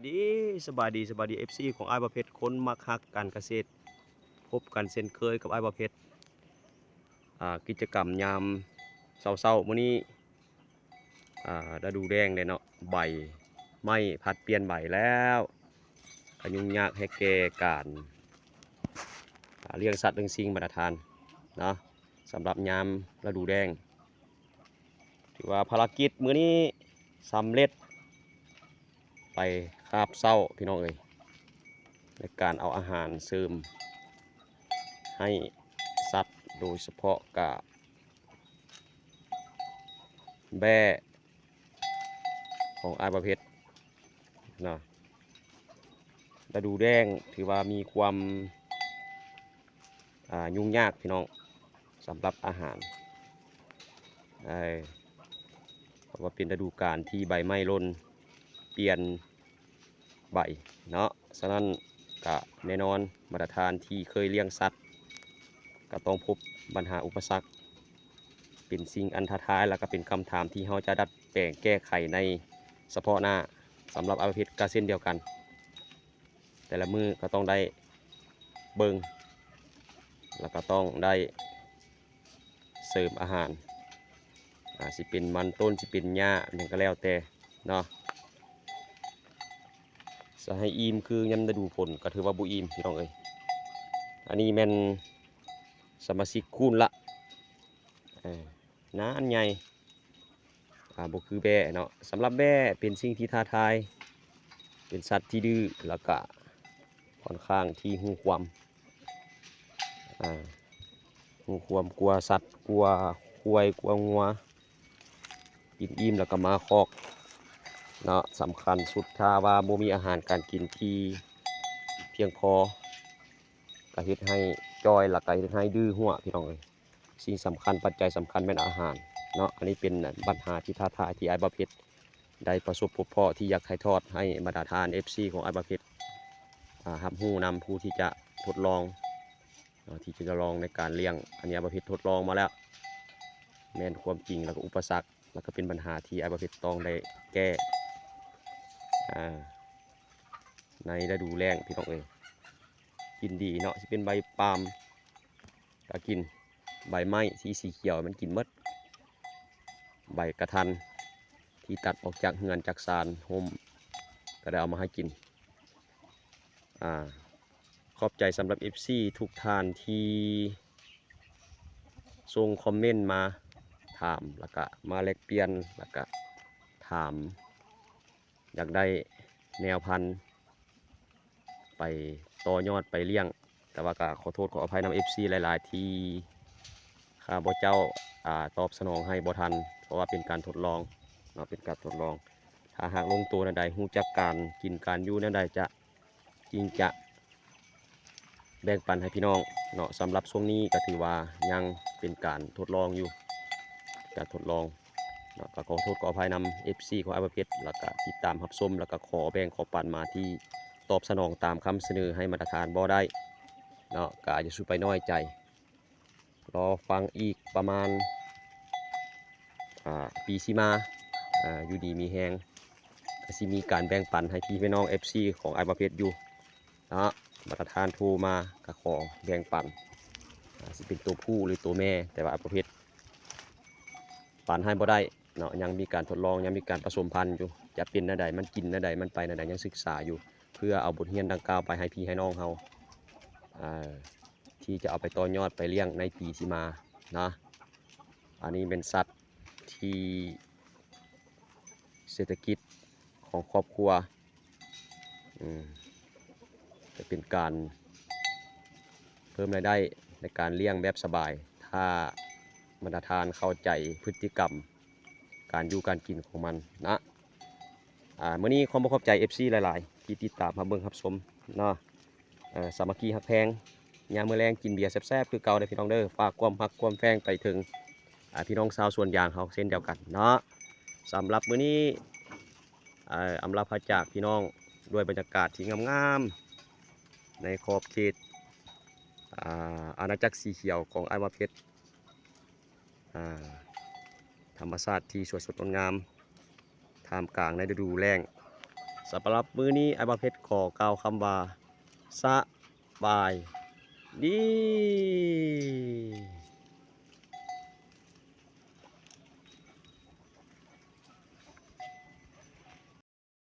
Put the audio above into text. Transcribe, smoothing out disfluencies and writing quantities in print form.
ดีสบายดีเอฟซีของไอ้ายประเภทคนมักฮักการเกษตรพบกันเช่นเคยกับไอ้ายประเภทกิจกรรมยามเช้าๆมื้อนี้ฤดูแล้งเลยเนาะใบไม้พัดเปลี่ยนใบแล้วก็ยุ่งยากให้แก่การเลี้ยงสัตว์เลี้ยงสิ่งบรรดาทานเนาะสำหรับยามฤดูแล้งถือว่าภารกิจมื้อนี้สำเร็จไปคาบเช้าพี่น้องเอ้ยในการเอาอาหารเสริมให้สัตว์โดยเฉพาะกับแบ่ของอาประเภทเนาะฤดูแล้งถือว่ามีความยุ่งยากพี่น้องสำหรับอาหารเพราะว่าเป็นฤดูกาลที่ใบไม้ร่นเปลี่ยนใบเนาะฉะนั้นก็แน่นอนมาตรฐานที่เคยเลี้ยงสัตว์ก็ต้องพบปัญหาอุปสรรคเป็นสิ่งอันท้าทายแล้วก็เป็นคำถามที่เราจะดัดแปลงแก้ไขในเฉพาะหน้าสำหรับอาประเภทก็เช่นเดียวกันแต่ละมือก็ต้องได้เบิงแล้วก็ต้องได้เสริมอาหารสิเป็นมันต้นสิเป็นหญ้าอย่างก็แล้วแต่เนาะจะให้อิ่มคือยำฤดูฝนก็ถือว่าบุอิ่มพี่น้องเอ้ยอันนี้แม่นสมาชิกคูณละน้าอันใหญ่บ่คือแบ่เนาะสำหรับแบ่เป็นสิ่งที่ท้าทายเป็นสัตว์ที่ดื้อแล้วก็ค่อนข้างที่หูความหูความกลัวสัตว์กลัวควายกลัวงัวกินอิ่มแล้วก็มาคอกเนาะสำคัญสุดถ้าว่าบ่มีอาหารการกินที่เพียงพอก็เฮ็ดให้จอยแล้วก็เฮ็ดให้ดื้อหัวพี่น้องเอ้ยสิ่งสำคัญปัจจัยสำคัญแม่นอาหารเนาะอันนี้เป็นปัญหาที่ท้าทายที่อ้ายบ่เพชรได้ประสบพบเพาะที่อยากถ่ายทอดให้บรรดาทาน FC ของอ้ายบ่เพชรรับรู้นำผู้ที่จะทดลองที่จะลองในการเลี้ยงอันนี้อ้ายบ่เพชรทดลองมาแล้วแม่นความจริงแล้วก็อุปสรรคแล้วก็เป็นปัญหาที่อ้ายบ่เพชรต้องได้แก้ในฤดูแล้งพี่น้องเอ้ยกินดีเนาะสิเป็นใบปาล์มก็กินใบไม้สีเขียวมันกินหมดใบกระทันที่ตัดออกจากเหือนจากสารห่มก็ได้เอามาให้กินขอบใจสำหรับ FC ทุกท่านที่ส่งคอมเมนต์มาถามแล้วก็มาแลกเปลี่ยนแล้วก็ถามอยากได้แนวพันธุ์ไปต่อยอดไปเลี้ยงแต่ว่าก็ขอโทษขออภัยนำ FC หลายๆที่ข้าพเจ้าตอบสนองให้บ่ทันเพราะว่าเป็นการทดลองเนาะเป็นการทดลองถ้าหากลงตัวในใดหู้จักการกินการอยู่ในใดจะจริงจะแบ่งปันให้พี่น้องเนาะสำหรับช่วงนี้ก็ถือว่ายังเป็นการทดลองอยู่การทดลองเนาะก็ขอโทษขออภัยนำ FC ของอาเพชรแล้วก็ติดตามรับชมแล้วก็ขอแบ่งขอปันมาที่ตอบสนองตามคำเสนอให้มาตรฐานบ่ได้เนาะก็อย่าสู้ไปน้อยใจรอฟังอีกประมาณปีสิมาอยู่ดีมีแฮงก็สิมีการแบ่งปันให้พี่น้อง FC ของไอ้ประเภทอยู่เนาะมาตรฐานโทรมาก็ขอแบ่งปันสิเป็นตัวผู้หรือตัวแม่แต่ว่าไอ้ประเภทปันให้บ่ได้เนาะยังมีการทดลองยังมีการผสมพันธุ์อยู่จะเป็นนั่นใดมันกินนั่นใดมันไปนั่นใดยังศึกษาอยู่เพื่อเอาบทเรียนดังกล่าวไปให้พี่ให้น้องเขาที่จะเอาไปต่อยอดไปเลี้ยงในปีที่มานะอันนี้เป็นสัตว์ที่เศรษฐกิจของครอบครัวจะเป็นการเพิ่มรายได้ในการเลี้ยงแบบสบายถ้าบรรดาทานเข้าใจพฤติกรรมการอยู่การกินของมันนะมื้อนี้ขอขอบใจ FC หลายๆที่ติดตามมาเบิ่งรับชมเนาะสามัคคีฮักแพงยามมื้อแรงกินเบียร์แซ่บๆคือเก่าเด้อพี่น้องเด้อฝากความฮักความแพงไปถึงพี่น้องชาวสวนยางเขาเช่นเดียวกันเนาะสำหรับมื้อนี้อำลาพาจากพี่น้องด้วยบรรยากาศที่งามๆในขอบเขตอาณาจักรสีเขียวของไอวาเพชรธรรมชาติที่สวยสดงดงามท่ามกลางในฤดูแล้ง สำหรับมื้อนี้ไอ้บ่าวเพชรขอกล่าวคำว่าสบายดี